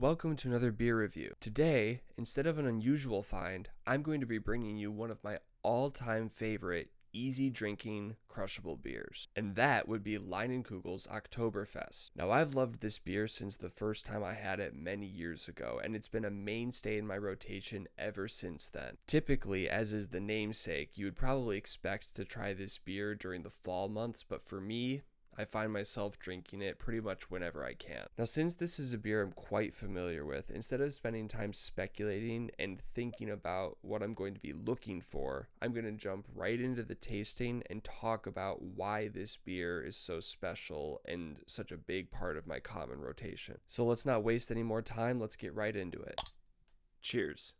Welcome to another beer review. Today, instead of an unusual find, I'm going to be bringing you one of my all-time favorite easy drinking crushable beers, and that would be Leinenkugel's Oktoberfest. Now, I've loved this beer since the first time I had it many years ago, and it's been a mainstay in my rotation ever since then. Typically, as is the namesake, you would probably expect to try this beer during the fall months, but for me, I find myself drinking it pretty much whenever I can. Now, since this is a beer I'm quite familiar with, instead of spending time speculating and thinking about what I'm going to be looking for, I'm going to jump right into the tasting and talk about why this beer is so special and such a big part of my common rotation. So let's not waste any more time, let's get right into it. Cheers.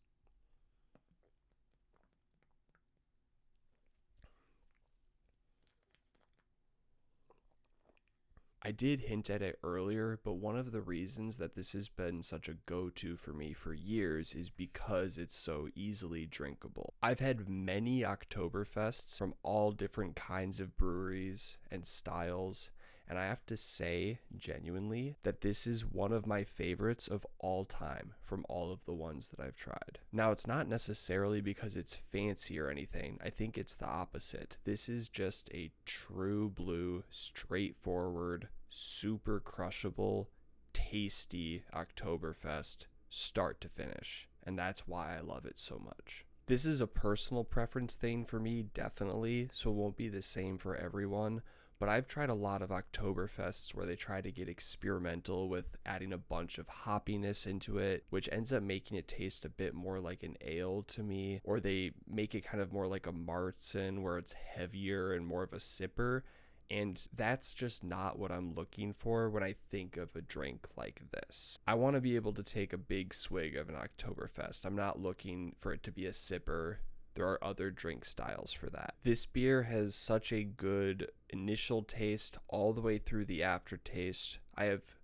I did hint at it earlier, but one of the reasons that this has been such a go-to for me for years is because it's so easily drinkable. I've had many Oktoberfests from all different kinds of breweries and styles, and I have to say, genuinely, that this is one of my favorites of all time from all of the ones that I've tried. Now, it's not necessarily because it's fancy or anything. I think it's the opposite. This is just a true blue, straightforward, super crushable, tasty Oktoberfest, start to finish. And that's why I love it so much. This is a personal preference thing for me, definitely, so it won't be the same for everyone. But I've tried a lot of Oktoberfests where they try to get experimental with adding a bunch of hoppiness into it, which ends up making it taste a bit more like an ale to me, or they make it kind of more like a Marzen where it's heavier and more of a sipper. And that's just not what I'm looking for when I think of a drink like this. I want to be able to take a big swig of an Oktoberfest. I'm not looking for it to be a sipper. There are other drink styles for that. This beer has such a good initial taste all the way through the aftertaste. I have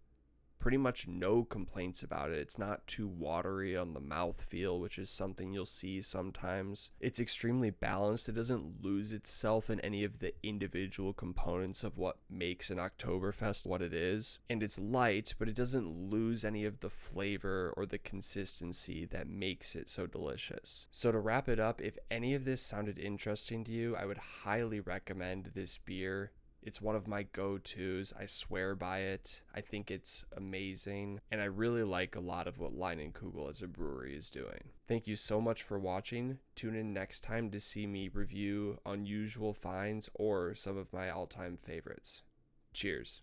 pretty much no complaints about it. It's not too watery on the mouthfeel, which is something you'll see sometimes. It's extremely balanced. It doesn't lose itself in any of the individual components of what makes an Oktoberfest what it is. And it's light, but it doesn't lose any of the flavor or the consistency that makes it so delicious. So to wrap it up, if any of this sounded interesting to you, I would highly recommend this beer. It's one of my go-tos. I swear by it. I think it's amazing. And I really like a lot of what Leinenkugel as a brewery is doing. Thank you so much for watching. Tune in next time to see me review unusual finds or some of my all-time favorites. Cheers.